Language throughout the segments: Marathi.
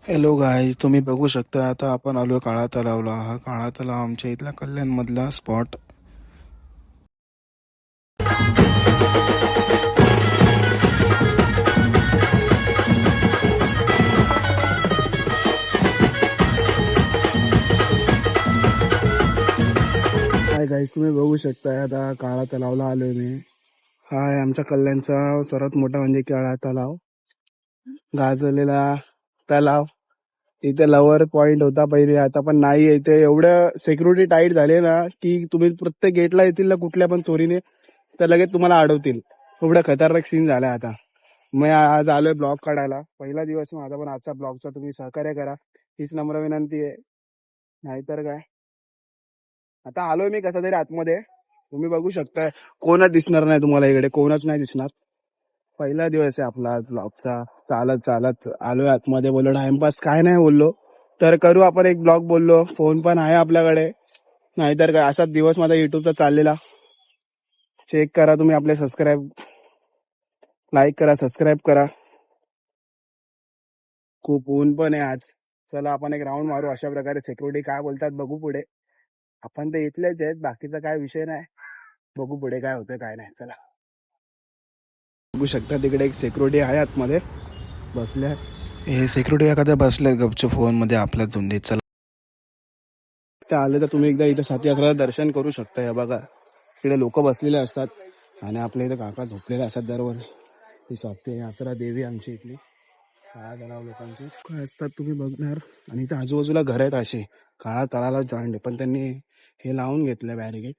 हॅलो गाईज, तुम्ही बघू शकता आता आपण आलो काळा तलावला. हा काळा तलाव आमच्या इथला कल्याणमधला स्पॉट. हाय गाईज, तुम्ही बघू शकता आता काळा तलावला आलोय मी. हा आहे आमच्या कल्याणचा सर्वात मोठा म्हणजे काळा तलाव, गाजलेला तलाव. इथे लवर पॉइंट होता पहिले, आता पण नाही. इथे एवढं सिक्युरिटी टाईट झाले ना की तुम्ही प्रत्येक गेटला येतील ना कुठल्या पण चोरीने तर लगेच तुम्हाला अडवतील. एवढा खतरनाक सीन झालाय आता. मी आज आलोय ब्लॉग काढायला, पहिला दिवस माझा, पण आजचा ब्लॉगचा तुम्ही सहकार्य करा हीच नम्र विनंती आहे. नाहीतर काय, आता आलोय मी कसा तरी आतमध्ये. तुम्ही बघू शकताय कोणच दिसणार नाही तुम्हाला, इकडे कोणच नाही दिसणार. पहिला दिवस आहे आपला ब्लॉगचा. चालत चालत आलोय आतमध्ये. बोललो टाइमपास काय नाही, बोललो तर करू आपण एक ब्लॉग. बोललो फोन पण आहे आपल्याकडे. नाहीतर काय, असाच दिवस माझा युट्यूबचा चाललेला. चेक करा तुम्ही, आपले सबस्क्राईब, लाईक करा, सबस्क्राईब करा. खूप ऊन पण आहे आज. चला आपण एक राऊंड मारू. अशा प्रकारे सिक्युरिटी काय बोलतात बघू पुढे. आपण तर इथलेच आहेत, बाकीचा काय विषय नाही. बघू पुढे काय होतं काय नाही. चला बघू शकता तिकडे एक सिक्युरिटी आहे आतमध्ये बसल्या. हे सिक्युरिटी एखाद्या बसले गपचूप फोन मध्ये आपल्या धुंदीत. चला ते आले तर तुम्ही एकदा इथं साती अकराला दर्शन करू शकता. हे बघा इकडे लोक बसलेले असतात आणि आपल्या इथे काका झोपलेले असतात दरवर. ही स्वाती आसरा देवी आमची इथली काळा तलाव लोकांची काय असतात तुम्ही बघणार. आणि इथे आजूबाजूला घर आहेत अशी काळा तळाला जॉईंट, पण त्यांनी हे लावून घेतलं बॅरिगेट.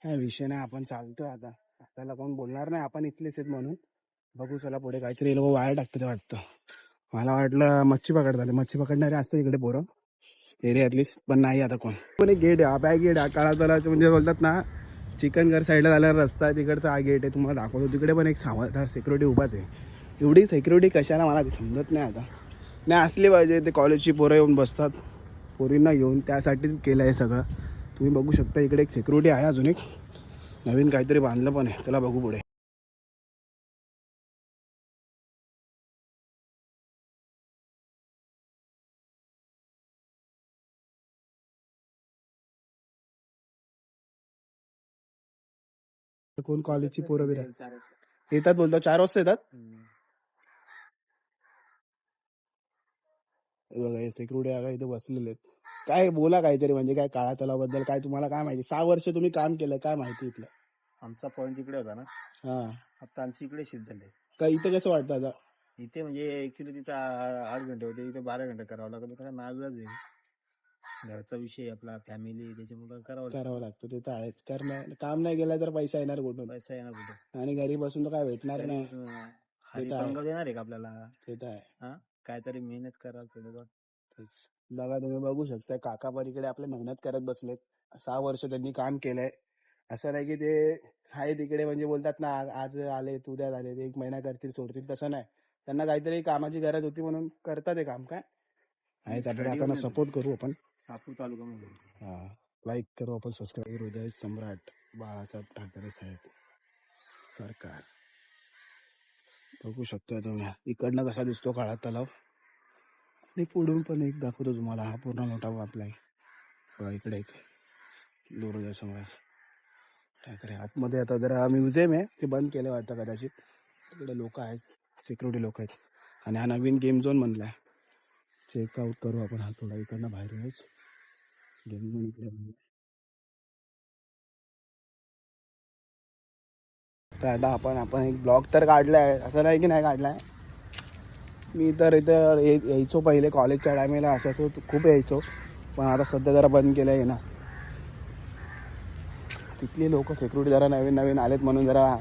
काय विषय नाही, आपण चालतोय आता. आपल्याला कोण बोलणार नाही, आपण इथलेच आहेत म्हणून. बघू चला पुढे. काहीतरी लोक वायर टाकतात वाटतं. मला वाटलं मच्छी पकड झाले, मच्छी पकडणारे असतात इकडे पोरं एरियातली, पण नाही आता कोण. पण एक गेट आहे, हा बॅक गेट आहे काळा तलावाचं. म्हणजे बोलतात ना चिकन घर साईडला झालेला रस्ता आहे, तिकडचा हा गेट आहे. तुम्हाला दाखवतो तिकडे पण एक सिक्युरिटी उभाच आहे. एवढी सिक्युरिटी कशाला मला समजत नाही आता. नाही असली पाहिजे, ते कॉलेजची पोरं येऊन बसतात पोरींना घेऊन, त्यासाठीच केलं आहे सगळं. तुम्ही बघू शकता इकडे एक सिक्युरिटी आहे, अजून एक नवीन काहीतरी बांधलं पण आहे. चला बघू पुढे. कोण कॉलेजची पोरं बिरं येतात, बोलतात 4 वाजता येतात. हे बघा हे सिक्युरिटी आहे इथे बसलेले आहेत. काय बोला काहीतरी, म्हणजे काय काळा तलावाबद्दल काय तुम्हाला काय माहिती. 6 वर्ष तुम्ही काम केलं, काय माहिती इथलं. आमचा पॉईंट इकडे होता ना, हा आता आमची इकडे शिफ्ट झाले. काय इथं कसं वाटतं आता. इथे म्हणजे ऍक्च्युली तिथं 8 घंटे होते, इथे 12 घंटे करावं लागलं. कारण नावीलाज आहे, घरचा विषय आपला फॅमिली, त्याच्यामुळे करावं लागतं. ते तर आहेच, कारण काम नाही केलं तर पैसा येणार कुठून. पैसा येणार कुठे. आणि घरी बसून तर काय भेटणार नाही. हरी पंग देणार आहे का आपल्याला. ते तर आहे. हा, काहीतरी मेहनत करा थोडं. बघा तुम्ही बघू शकता काका पण इकडे आपले मेहनत करत बसलेत. 6 वर्ष त्यांनी काम केलंय. असं नाही की ते आहे तिकडे म्हणजे बोलतात ना आज आले उद्या झाले, ते 1 महिना करतील सोडतील, तसं नाही. त्यांना काहीतरी कामाची गरज होती म्हणून करतात हे काम. काय आहे त्याकडे आपण सपोर्ट करू आपण. सापूर तालुका मध्ये. हा, लाईक करू आपण, सबस्क्राईब करू. हृदय सम्राट बाळासाहेब ठाकरे साहेब सरकार. बघू शकता तुम्ही इकडनं कसा दिसतो काळा तलाव. आणि पुढून पण एक दाखवतो तुम्हाला. हा पूर्ण मोठा आपला आहे. इकडे एक हृदय सम्राट ठाकरे आतमध्ये. आता जरा म्युझियम आहे, ते बंद केलं वाटतं कदाचित. तिकडे लोक आहेत, सिक्युरिटी लोक आहेत. आणि हा नवीन गेम झोन बनलाय. चेकआउट करू आपण हा थोडा इकडनं बाहेरूनच. गेम झोन इकडे तर आता आपण एक ब्लॉग तर काढलाय, असं नाही की नाही काढलाय. मी तर इथं यायचो पहिले कॉलेजच्या टायमेला, असं तो खूप यायचो. पण आता सध्या जरा बंद केलं आहे ना. तिथली लोक सिक्युरिटी जरा नवीन नवीन आलेत म्हणून जरा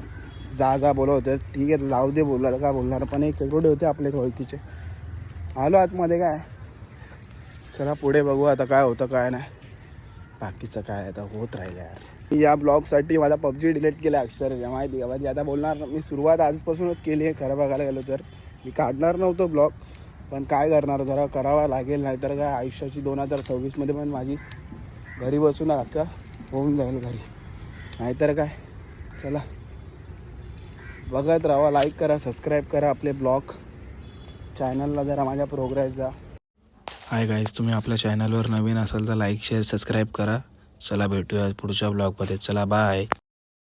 जा बोलत होते. ठीक आहे जाऊ दे, बोलला काय बोलणार. पण एक सिक्युरिटी होते आपले ओळखीचे. आलो आतमध्ये. काय चला पुढे बघू आता काय होतं काय नाही. बाकीचं काय आता होत राहिलं यार. या ब्लॉगसाठी मला पबजी डिलीट केलं अक्षरशः, माहिती का. म्हणजे आता बोलणार मी सुरुवात आजपासूनच केली आहे खरं बघायला गेलो तर. मी काढणार नव्हतो ब्लॉग, पण काय करणार, जरा करावा लागेल. नाहीतर काय आयुष्याची 2026मध्ये पण माझी घरी बसून अख्खा होऊन जाईल घरी. नाहीतर काय. चला बघत राहा, लाईक करा, सबस्क्राईब करा आपले ब्लॉग. चॅनलला जरा माझ्या प्रोग्रेस जा. हाय गाईज, तुम्ही आपल्या चॅनलवर नवीन असाल तर लाईक शेअर सबस्क्राईब करा. चला भेटूया पुढच्या ब्लॉगमध्ये. चला बाय.